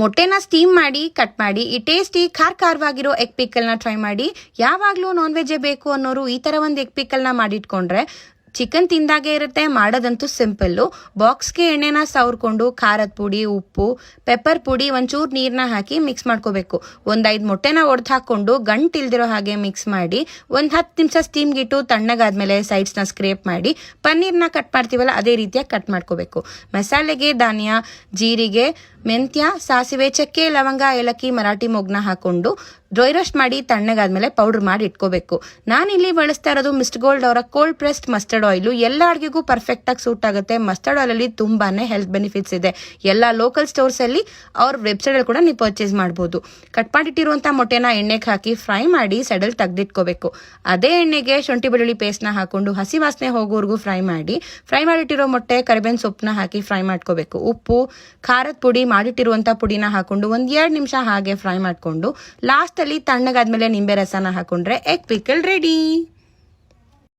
ಮೊಟ್ಟೆನ steam ಮಾಡಿ cut ಮಾಡಿ ಈ ಟೇಸ್ಟಿ ಖಾರವಾಗಿರೋ ಎಗ್ ಪಿಕಲ್ನ ಟ್ರೈ ಮಾಡಿ. ಯಾವಾಗಲೂ ನಾನ್ ವೆಜ್ಜೇ ಬೇಕು ಅನ್ನೋರು ಈ ಥರ ಒಂದು ಎಗ್ ಪಿಕಲ್ನ ಮಾಡಿಟ್ಕೊಂಡ್ರೆ ಚಿಕನ್ ತಿಂದಾಗೆ ಇರುತ್ತೆ. ಮಾಡೋದಂತೂ ಸಿಂಪಲ್ಲು. ಬಾಕ್ಸ್ಗೆ ಎಣ್ಣೆನ ಸವರ್ಕೊಂಡು ಖಾರದ ಪುಡಿ, ಉಪ್ಪು, ಪೆಪ್ಪರ್ ಪುಡಿ, ಒಂಚೂರು ನೀರನ್ನ ಹಾಕಿ ಮಿಕ್ಸ್ ಮಾಡ್ಕೋಬೇಕು. 5 ಮೊಟ್ಟೆನ ಒಡೆದು ಹಾಕ್ಕೊಂಡು ಗಂಟಿಲ್ದಿರೋ ಹಾಗೆ ಮಿಕ್ಸ್ ಮಾಡಿ 10 ನಿಮಿಷ ಸ್ಟೀಮ್ಗಿಟ್ಟು ತಣ್ಣಗಾದ್ಮೇಲೆ ಸೈಡ್ಸ್ನ ಸ್ಕ್ರೇಪ್ ಮಾಡಿ ಪನ್ನೀರ್ನ ಕಟ್ ಮಾಡ್ತೀವಲ್ಲ ಅದೇ ರೀತಿಯಾಗಿ ಕಟ್ ಮಾಡ್ಕೋಬೇಕು. ಮಸಾಲೆಗೆ ಧಾನ್ಯ, ಜೀರಿಗೆ, ಮೆಂತ್ಯ, ಸಾಸಿವೆ, ಚಕ್ಕೆ, ಲವಂಗ, ಏಲಕ್ಕಿ, ಮರಾಠಿ ಮೊಗ್ನ ಹಾಕೊಂಡು ಡ್ರೈ ರೋಸ್ಟ್ ಮಾಡಿ ತಣ್ಣಗಾದ್ಮೇಲೆ ಪೌಡರ್ ಮಾಡಿ ಇಟ್ಕೋಬೇಕು. ನಾನಿಲ್ಲಿ ಬಳಸ್ತಾ ಇರೋದು ಮಿಸ್ಟ್ ಗೋಲ್ಡ್ ಅವರ ಕೋಲ್ಡ್ ಪ್ರೆಸ್ಡ್ ಮಸ್ಟರ್ಡ್ ಆಯಿಲು. ಎಲ್ಲ ಅಡುಗೆಗೂ ಪರ್ಫೆಕ್ಟ್ ಆಗಿ ಸೂಟ್ ಆಗುತ್ತೆ. ಮಸ್ಟರ್ಡ್ ಆಯಿಲ್ ಅಲ್ಲಿ ತುಂಬಾನೇ ಹೆಲ್ತ್ ಬೆನಿಫಿಟ್ಸ್ ಇದೆ. ಎಲ್ಲ ಲೋಕಲ್ ಸ್ಟೋರ್ಸ್ ಅಲ್ಲಿ ಅವ್ರ ವೆಬ್ಸೈಟ್ ಅಲ್ಲಿ ಕೂಡ ನೀವು ಪರ್ಚೇಸ್ ಮಾಡಬಹುದು. ಕಟ್ ಮಾಡಿಟ್ಟಿರುವಂತಹ ಮೊಟ್ಟೆನ ಎಣ್ಣೆಗೆ ಹಾಕಿ ಫ್ರೈ ಮಾಡಿ ಸೆಡಲ್ ತೆಗೆದಿಟ್ಕೋಬೇಕು. ಅದೇ ಎಣ್ಣೆಗೆ ಶುಂಠಿ ಬೆಳ್ಳುಳ್ಳಿ ಪೇಸ್ಟ್ ನ ಹಾಕೊಂಡು ಹಸಿ ವಾಸನೆ ಹೋಗೋವರೆಗೂ ಫ್ರೈ ಮಾಡಿಟ್ಟಿರೋ ಮೊಟ್ಟೆ, ಕರಿಬೇವಿನ ಸೊಪ್ಪನ್ನ ಹಾಕಿ ಫ್ರೈ ಮಾಡ್ಕೋಬೇಕು. ಉಪ್ಪು, ಖಾರದ ಪುಡಿ, ಮಾಡಿಟ್ಟಿರುವಂತಹ ಪುಡಿನ ಹಾಕೊಂಡು 1-2 ನಿಮಿಷ ಹಾಗೆ ಫ್ರೈ ಮಾಡ್ಕೊಂಡು ಲಾಸ್ಟ್ ಅಲ್ಲಿ ತಣ್ಣಗಾದ್ಮೇಲೆ ನಿಂಬೆ ರಸನ ಹಾಕೊಂಡ್ರೆ ಎಗ್ ಪಿಕಲ್ ರೆಡಿ.